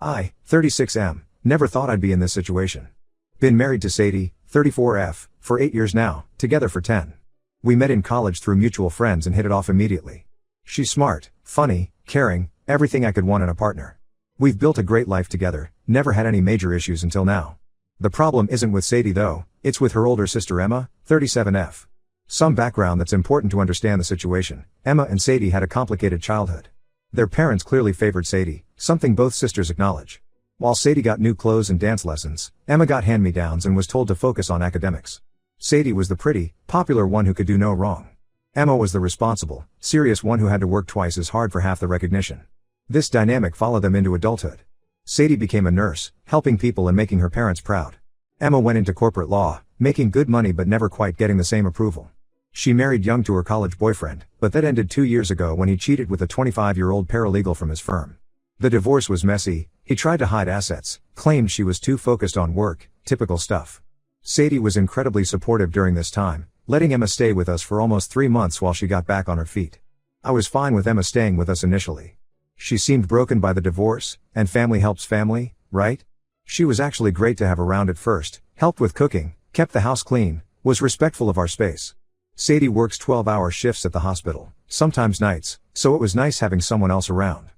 I, 36M, never thought I'd be in this situation. Been married to Sadie, 34F, for 8 years now, together for 10. We met in college through mutual friends and hit it off immediately. She's smart, funny, caring, everything I could want in a partner. We've built a great life together, never had any major issues until now. The problem isn't with Sadie though, it's with her older sister Emma, 37F. Some background that's important to understand the situation. Emma and Sadie had a complicated childhood. Their parents clearly favored Sadie, something both sisters acknowledge. While Sadie got new clothes and dance lessons, Emma got hand-me-downs and was told to focus on academics. Sadie was the pretty, popular one who could do no wrong. Emma was the responsible, serious one who had to work twice as hard for half the recognition. This dynamic followed them into adulthood. Sadie became a nurse, helping people and making her parents proud. Emma went into corporate law, making good money but never quite getting the same approval. She married young to her college boyfriend, but that ended 2 years ago when he cheated with a 25-year-old paralegal from his firm. The divorce was messy, he tried to hide assets, claimed she was too focused on work, typical stuff. Sadie was incredibly supportive during this time, letting Emma stay with us for almost 3 months while she got back on her feet. I was fine with Emma staying with us initially. She seemed broken by the divorce, and family helps family, right? She was actually great to have around at first, helped with cooking, kept the house clean, was respectful of our space. Sadie works 12-hour shifts at the hospital, sometimes nights, so it was nice having someone else around.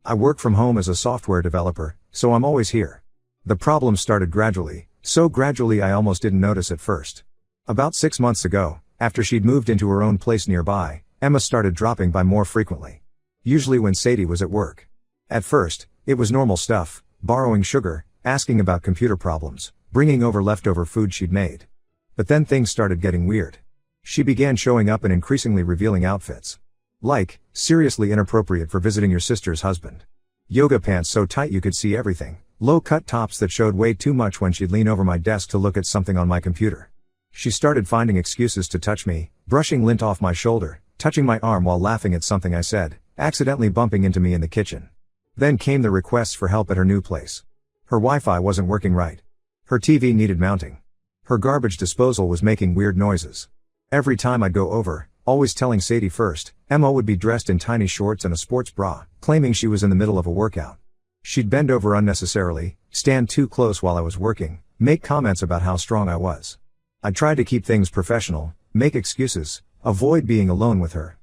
I work from home as a software developer, so I'm always here. The problem started gradually, so gradually I almost didn't notice at first. About 6 months ago, after she'd moved into her own place nearby, Emma started dropping by more frequently. Usually when Sadie was at work. At first, it was normal stuff, borrowing sugar, asking about computer problems, bringing over leftover food she'd made. But then things started getting weird. She began showing up in increasingly revealing outfits. Like, seriously inappropriate for visiting your sister's husband. Yoga pants so tight you could see everything, low-cut tops that showed way too much when she'd lean over my desk to look at something on my computer. She started finding excuses to touch me, brushing lint off my shoulder, touching my arm while laughing at something I said, accidentally bumping into me in the kitchen. Then came the requests for help at her new place. Her Wi-Fi wasn't working right. Her TV needed mounting. Her garbage disposal was making weird noises. Every time I'd go over, always telling Sadie first, Emma would be dressed in tiny shorts and a sports bra, claiming she was in the middle of a workout. She'd bend over unnecessarily, stand too close while I was working, make comments about how strong I was. I tried to keep things professional, make excuses, avoid being alone with her.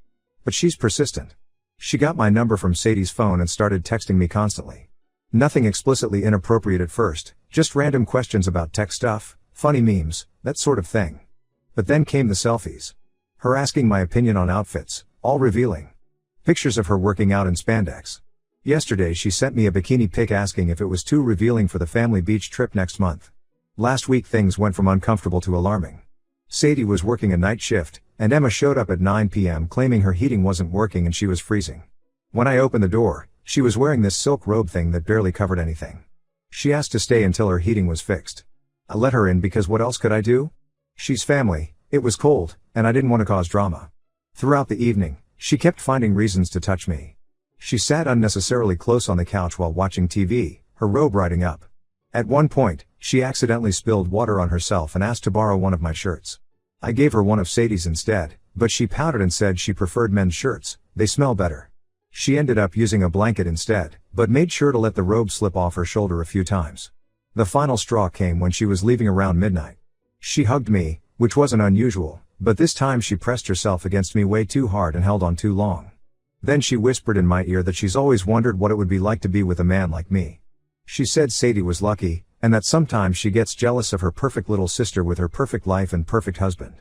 But she's persistent. She got my number from Sadie's phone and started texting me constantly. Nothing explicitly inappropriate at first, just random questions about tech stuff, funny memes, that sort of thing. But then came the selfies. Her asking my opinion on outfits, all revealing. Pictures of her working out in spandex. Yesterday she sent me a bikini pic asking if it was too revealing for the family beach trip next month. Last week things went from uncomfortable to alarming. Sadie was working a night shift, and Emma showed up at 9 p.m. claiming her heating wasn't working and she was freezing. When I opened the door, she was wearing this silk robe thing that barely covered anything. She asked to stay until her heating was fixed. I let her in because what else could I do? She's family, it was cold, and I didn't want to cause drama. Throughout the evening, she kept finding reasons to touch me. She sat unnecessarily close on the couch while watching TV, her robe riding up. At one point, she accidentally spilled water on herself and asked to borrow one of my shirts. I gave her one of Sadie's instead, but she pouted and said she preferred men's shirts, they smell better. She ended up using a blanket instead, but made sure to let the robe slip off her shoulder a few times. The final straw came when she was leaving around midnight. She hugged me, which wasn't unusual, but this time she pressed herself against me way too hard and held on too long. Then she whispered in my ear that she's always wondered what it would be like to be with a man like me. She said Sadie was lucky, and that sometimes she gets jealous of her perfect little sister with her perfect life and perfect husband.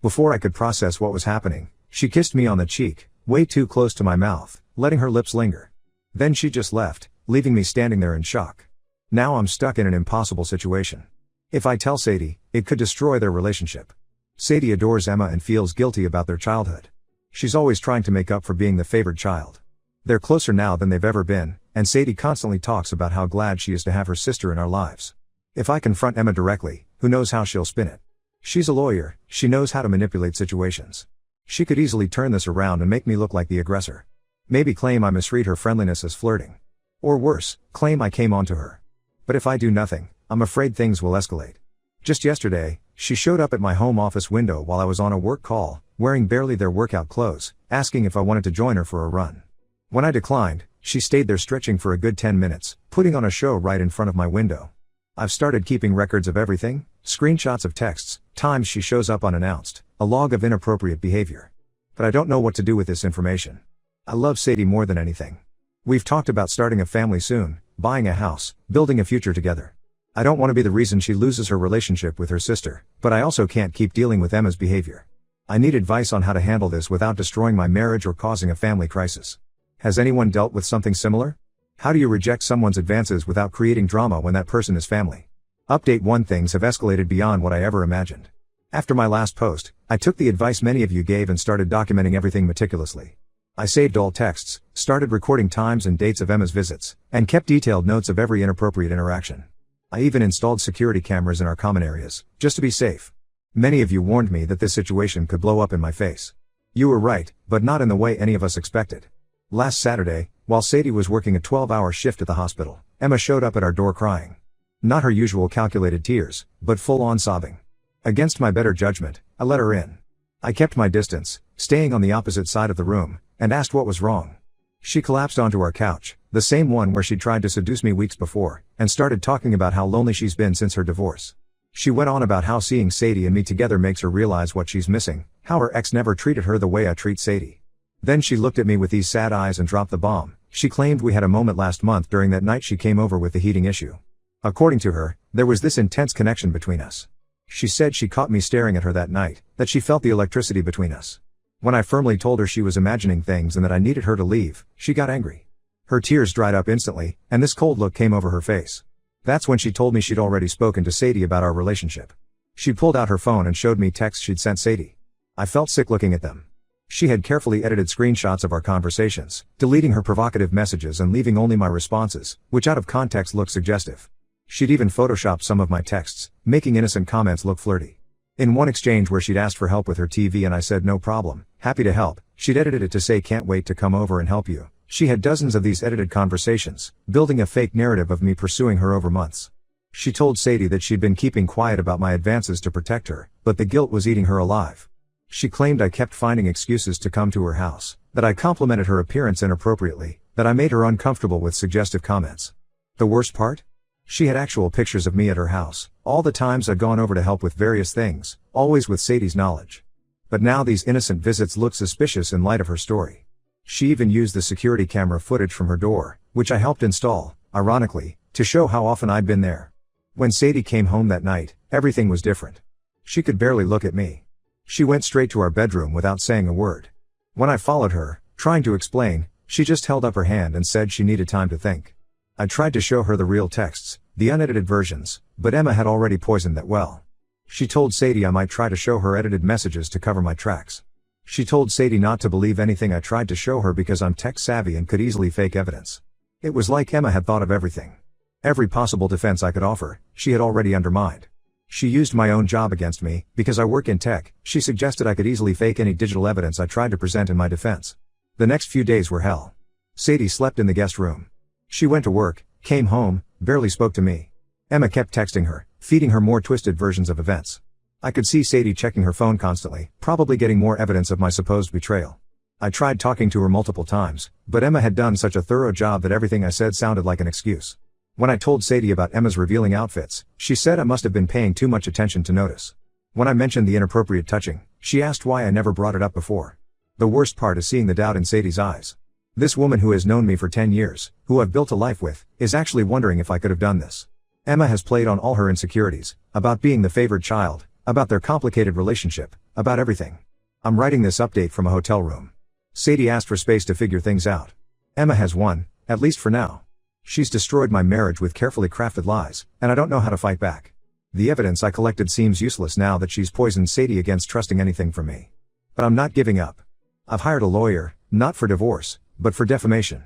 Before I could process what was happening, she kissed me on the cheek, way too close to my mouth, letting her lips linger. Then she just left, leaving me standing there in shock. Now I'm stuck in an impossible situation. If I tell Sadie, it could destroy their relationship. Sadie adores Emma and feels guilty about their childhood. She's always trying to make up for being the favored child. They're closer now than they've ever been, and Sadie constantly talks about how glad she is to have her sister in our lives. If I confront Emma directly, who knows how she'll spin it. She's a lawyer, she knows how to manipulate situations. She could easily turn this around and make me look like the aggressor. Maybe claim I misread her friendliness as flirting. Or worse, claim I came onto her. But if I do nothing, I'm afraid things will escalate. Just yesterday, she showed up at my home office window while I was on a work call, wearing barely their workout clothes, asking if I wanted to join her for a run. When I declined, she stayed there stretching for a good 10 minutes, putting on a show right in front of my window. I've started keeping records of everything, screenshots of texts, times she shows up unannounced, a log of inappropriate behavior. But I don't know what to do with this information. I love Sadie more than anything. We've talked about starting a family soon, buying a house, building a future together. I don't want to be the reason she loses her relationship with her sister, but I also can't keep dealing with Emma's behavior. I need advice on how to handle this without destroying my marriage or causing a family crisis. Has anyone dealt with something similar? How do you reject someone's advances without creating drama when that person is family? Update 1. Things have escalated beyond what I ever imagined. After my last post, I took the advice many of you gave and started documenting everything meticulously. I saved all texts, started recording times and dates of Emma's visits, and kept detailed notes of every inappropriate interaction. I even installed security cameras in our common areas, just to be safe. Many of you warned me that this situation could blow up in my face. You were right, but not in the way any of us expected. Last Saturday, while Sadie was working a 12-hour shift at the hospital, Emma showed up at our door crying. Not her usual calculated tears, but full-on sobbing. Against my better judgment, I let her in. I kept my distance, staying on the opposite side of the room, and asked what was wrong. She collapsed onto our couch, the same one where she'd tried to seduce me weeks before, and started talking about how lonely she's been since her divorce. She went on about how seeing Sadie and me together makes her realize what she's missing, how her ex never treated her the way I treat Sadie. Then she looked at me with these sad eyes and dropped the bomb. She claimed we had a moment last month during that night she came over with the heating issue. According to her, there was this intense connection between us. She said she caught me staring at her that night, that she felt the electricity between us. When I firmly told her she was imagining things and that I needed her to leave, she got angry. Her tears dried up instantly, and this cold look came over her face. That's when she told me she'd already spoken to Sadie about our relationship. She pulled out her phone and showed me texts she'd sent Sadie. I felt sick looking at them. She had carefully edited screenshots of our conversations, deleting her provocative messages and leaving only my responses, which out of context looked suggestive. She'd even photoshopped some of my texts, making innocent comments look flirty. In one exchange where she'd asked for help with her TV and I said no problem, happy to help, she'd edited it to say can't wait to come over and help you. She had dozens of these edited conversations, building a fake narrative of me pursuing her over months. She told Sadie that she'd been keeping quiet about my advances to protect her, but the guilt was eating her alive. She claimed I kept finding excuses to come to her house, that I complimented her appearance inappropriately, that I made her uncomfortable with suggestive comments. The worst part? She had actual pictures of me at her house, all the times I'd gone over to help with various things, always with Sadie's knowledge. But now these innocent visits look suspicious in light of her story. She even used the security camera footage from her door, which I helped install, ironically, to show how often I'd been there. When Sadie came home that night, everything was different. She could barely look at me. She went straight to our bedroom without saying a word. When I followed her, trying to explain, she just held up her hand and said she needed time to think. I tried to show her the real texts, the unedited versions, but Emma had already poisoned that well. She told Sadie I might try to show her edited messages to cover my tracks. She told Sadie not to believe anything I tried to show her because I'm tech savvy and could easily fake evidence. It was like Emma had thought of everything. Every possible defense I could offer, she had already undermined. She used my own job against me, because I work in tech. She suggested I could easily fake any digital evidence I tried to present in my defense. The next few days were hell. Sadie slept in the guest room. She went to work, came home, barely spoke to me. Emma kept texting her, feeding her more twisted versions of events. I could see Sadie checking her phone constantly, probably getting more evidence of my supposed betrayal. I tried talking to her multiple times, but Emma had done such a thorough job that everything I said sounded like an excuse. When I told Sadie about Emma's revealing outfits, she said I must have been paying too much attention to notice. When I mentioned the inappropriate touching, she asked why I never brought it up before. The worst part is seeing the doubt in Sadie's eyes. This woman who has known me for 10 years, who I've built a life with, is actually wondering if I could have done this. Emma has played on all her insecurities, about being the favored child, about their complicated relationship, about everything. I'm writing this update from a hotel room. Sadie asked for space to figure things out. Emma has won, at least for now. She's destroyed my marriage with carefully crafted lies, and I don't know how to fight back. The evidence I collected seems useless now that she's poisoned Sadie against trusting anything from me. But I'm not giving up. I've hired a lawyer, not for divorce, but for defamation.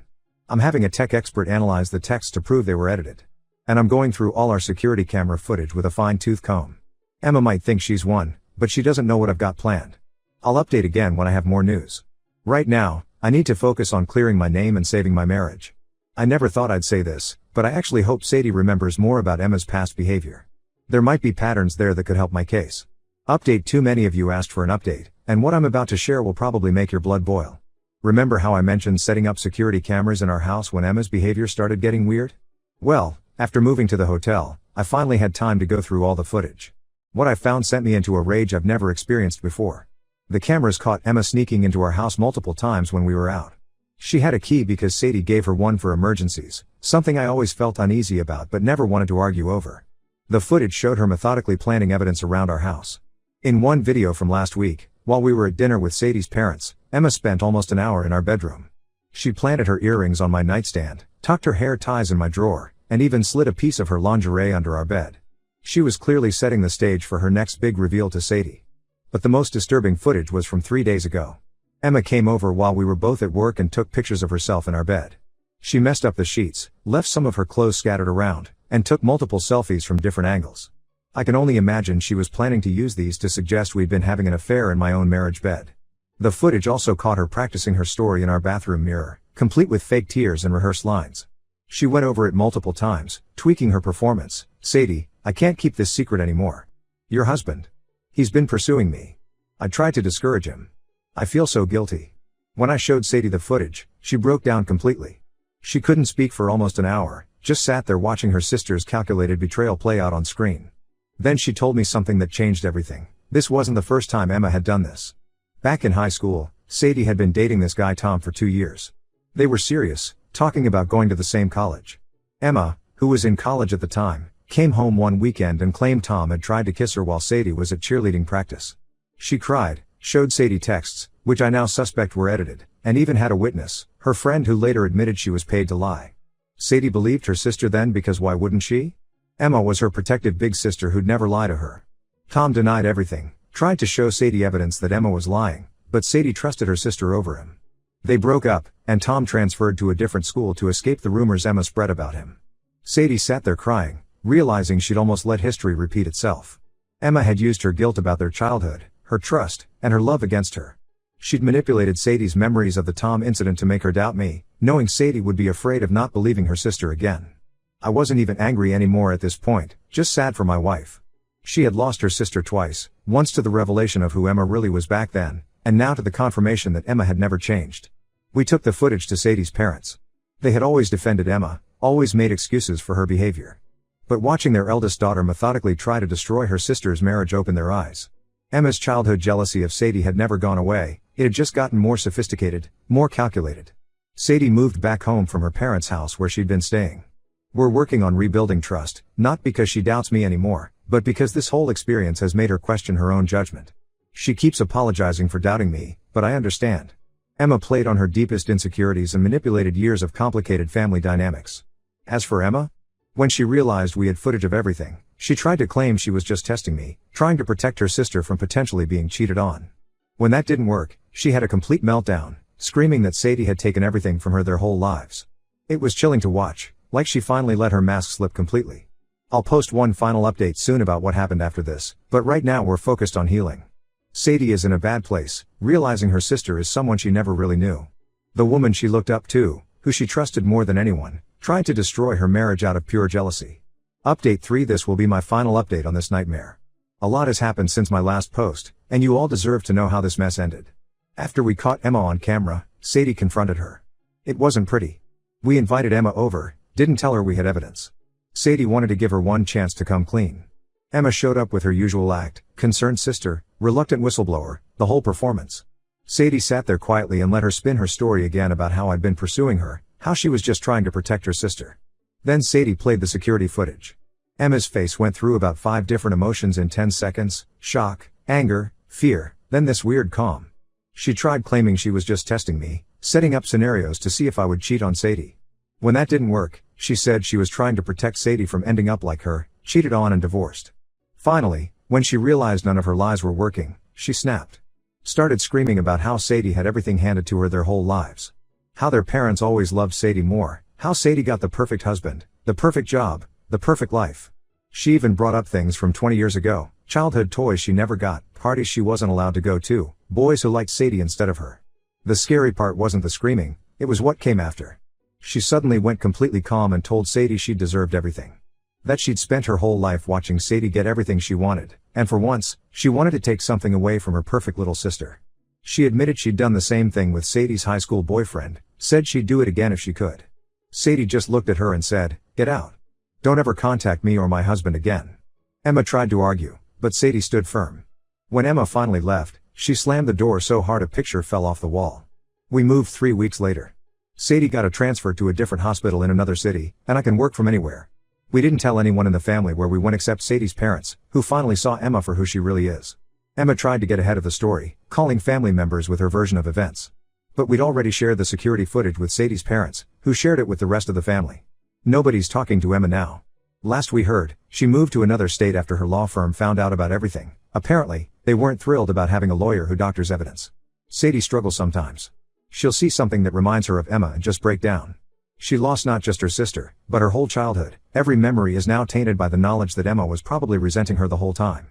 I'm having a tech expert analyze the texts to prove they were edited. And I'm going through all our security camera footage with a fine-tooth comb. Emma might think she's won, but she doesn't know what I've got planned. I'll update again when I have more news. Right now, I need to focus on clearing my name and saving my marriage. I never thought I'd say this, but I actually hope Sadie remembers more about Emma's past behavior. There might be patterns there that could help my case. Update. Too many of you asked for an update, and what I'm about to share will probably make your blood boil. Remember how I mentioned setting up security cameras in our house when Emma's behavior started getting weird? Well, after moving to the hotel, I finally had time to go through all the footage. What I found sent me into a rage I've never experienced before. The cameras caught Emma sneaking into our house multiple times when we were out. She had a key because Sadie gave her one for emergencies, something I always felt uneasy about but never wanted to argue over. The footage showed her methodically planting evidence around our house. In one video from last week, while we were at dinner with Sadie's parents, Emma spent almost an hour in our bedroom. She planted her earrings on my nightstand, tucked her hair ties in my drawer, and even slid a piece of her lingerie under our bed. She was clearly setting the stage for her next big reveal to Sadie. But the most disturbing footage was from 3 days ago. Emma came over while we were both at work and took pictures of herself in our bed. She messed up the sheets, left some of her clothes scattered around, and took multiple selfies from different angles. I can only imagine she was planning to use these to suggest we'd been having an affair in my own marriage bed. The footage also caught her practicing her story in our bathroom mirror, complete with fake tears and rehearsed lines. She went over it multiple times, tweaking her performance. "Sadie, I can't keep this secret anymore. Your husband. He's been pursuing me. I tried to discourage him. I feel so guilty." When I showed Sadie the footage, she broke down completely. She couldn't speak for almost an hour, just sat there watching her sister's calculated betrayal play out on screen. Then she told me something that changed everything. This wasn't the first time Emma had done this. Back in high school, Sadie had been dating this guy Tom for 2 years. They were serious, talking about going to the same college. Emma, who was in college at the time, came home one weekend and claimed Tom had tried to kiss her while Sadie was at cheerleading practice. She cried, showed Sadie texts, which I now suspect were edited, and even had a witness, her friend who later admitted she was paid to lie. Sadie believed her sister then because why wouldn't she? Emma was her protective big sister who'd never lie to her. Tom denied everything, tried to show Sadie evidence that Emma was lying, but Sadie trusted her sister over him. They broke up, and Tom transferred to a different school to escape the rumors Emma spread about him. Sadie sat there crying, realizing she'd almost let history repeat itself. Emma had used her guilt about their childhood, her trust, and her love against her. She'd manipulated Sadie's memories of the Tom incident to make her doubt me, knowing Sadie would be afraid of not believing her sister again. I wasn't even angry anymore at this point, just sad for my wife. She had lost her sister twice, once to the revelation of who Emma really was back then, and now to the confirmation that Emma had never changed. We took the footage to Sadie's parents. They had always defended Emma, always made excuses for her behavior. But watching their eldest daughter methodically try to destroy her sister's marriage opened their eyes. Emma's childhood jealousy of Sadie had never gone away, it had just gotten more sophisticated, more calculated. Sadie moved back home from her parents' house where she'd been staying. We're working on rebuilding trust, not because she doubts me anymore, but because this whole experience has made her question her own judgment. She keeps apologizing for doubting me, but I understand. Emma played on her deepest insecurities and manipulated years of complicated family dynamics. As for Emma, when she realized we had footage of everything, she tried to claim she was just testing me, trying to protect her sister from potentially being cheated on. When that didn't work, she had a complete meltdown, screaming that Sadie had taken everything from her their whole lives. It was chilling to watch, like she finally let her mask slip completely. I'll post one final update soon about what happened after this, but right now we're focused on healing. Sadie is in a bad place, realizing her sister is someone she never really knew. The woman she looked up to, who she trusted more than anyone, tried to destroy her marriage out of pure jealousy. Update 3. This will be my final update on this nightmare. A lot has happened since my last post, and you all deserve to know how this mess ended. After we caught Emma on camera, Sadie confronted her. It wasn't pretty. We invited Emma over, didn't tell her we had evidence. Sadie wanted to give her one chance to come clean. Emma showed up with her usual act, concerned sister, reluctant whistleblower, the whole performance. Sadie sat there quietly and let her spin her story again about how I'd been pursuing her, how she was just trying to protect her sister. Then Sadie played the security footage. Emma's face went through about 5 different emotions in 10 seconds, shock, anger, fear, then this weird calm. She tried claiming she was just testing me, setting up scenarios to see if I would cheat on Sadie. When that didn't work, she said she was trying to protect Sadie from ending up like her, cheated on and divorced. Finally, when she realized none of her lies were working, she snapped. Started screaming about how Sadie had everything handed to her their whole lives. How their parents always loved Sadie more, how Sadie got the perfect husband, the perfect job, the perfect life. She even brought up things from 20 years ago, childhood toys she never got, parties she wasn't allowed to go to, boys who liked Sadie instead of her. The scary part wasn't the screaming, it was what came after. She suddenly went completely calm and told Sadie she deserved everything. That she'd spent her whole life watching Sadie get everything she wanted, and for once, she wanted to take something away from her perfect little sister. She admitted she'd done the same thing with Sadie's high school boyfriend, said she'd do it again if she could. Sadie just looked at her and said, "Get out. Don't ever contact me or my husband again." Emma tried to argue, but Sadie stood firm. When Emma finally left, she slammed the door so hard a picture fell off the wall. We moved 3 weeks later. Sadie got a transfer to a different hospital in another city, and I can work from anywhere. We didn't tell anyone in the family where we went except Sadie's parents, who finally saw Emma for who she really is. Emma tried to get ahead of the story, calling family members with her version of events. But we'd already shared the security footage with Sadie's parents, who shared it with the rest of the family. Nobody's talking to Emma now. Last we heard, she moved to another state after her law firm found out about everything. Apparently, they weren't thrilled about having a lawyer who doctors evidence. Sadie struggles sometimes. She'll see something that reminds her of Emma and just break down. She lost not just her sister, but her whole childhood. Every memory is now tainted by the knowledge that Emma was probably resenting her the whole time.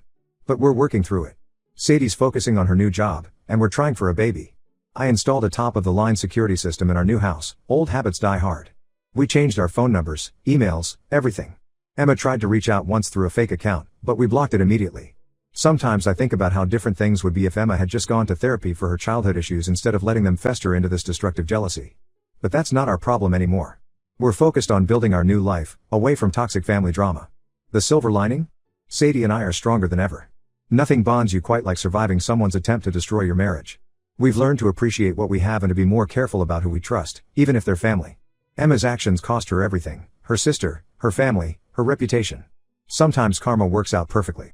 But we're working through it. Sadie's focusing on her new job, and we're trying for a baby. I installed a top-of-the-line security system in our new house. Old habits die hard. We changed our phone numbers, emails, everything. Emma tried to reach out once through a fake account, but we blocked it immediately. Sometimes I think about how different things would be if Emma had just gone to therapy for her childhood issues instead of letting them fester into this destructive jealousy. But that's not our problem anymore. We're focused on building our new life, away from toxic family drama. The silver lining? Sadie and I are stronger than ever. Nothing bonds you quite like surviving someone's attempt to destroy your marriage. We've learned to appreciate what we have and to be more careful about who we trust, even if they're family. Emma's actions cost her everything: her sister, her family, her reputation. Sometimes karma works out perfectly.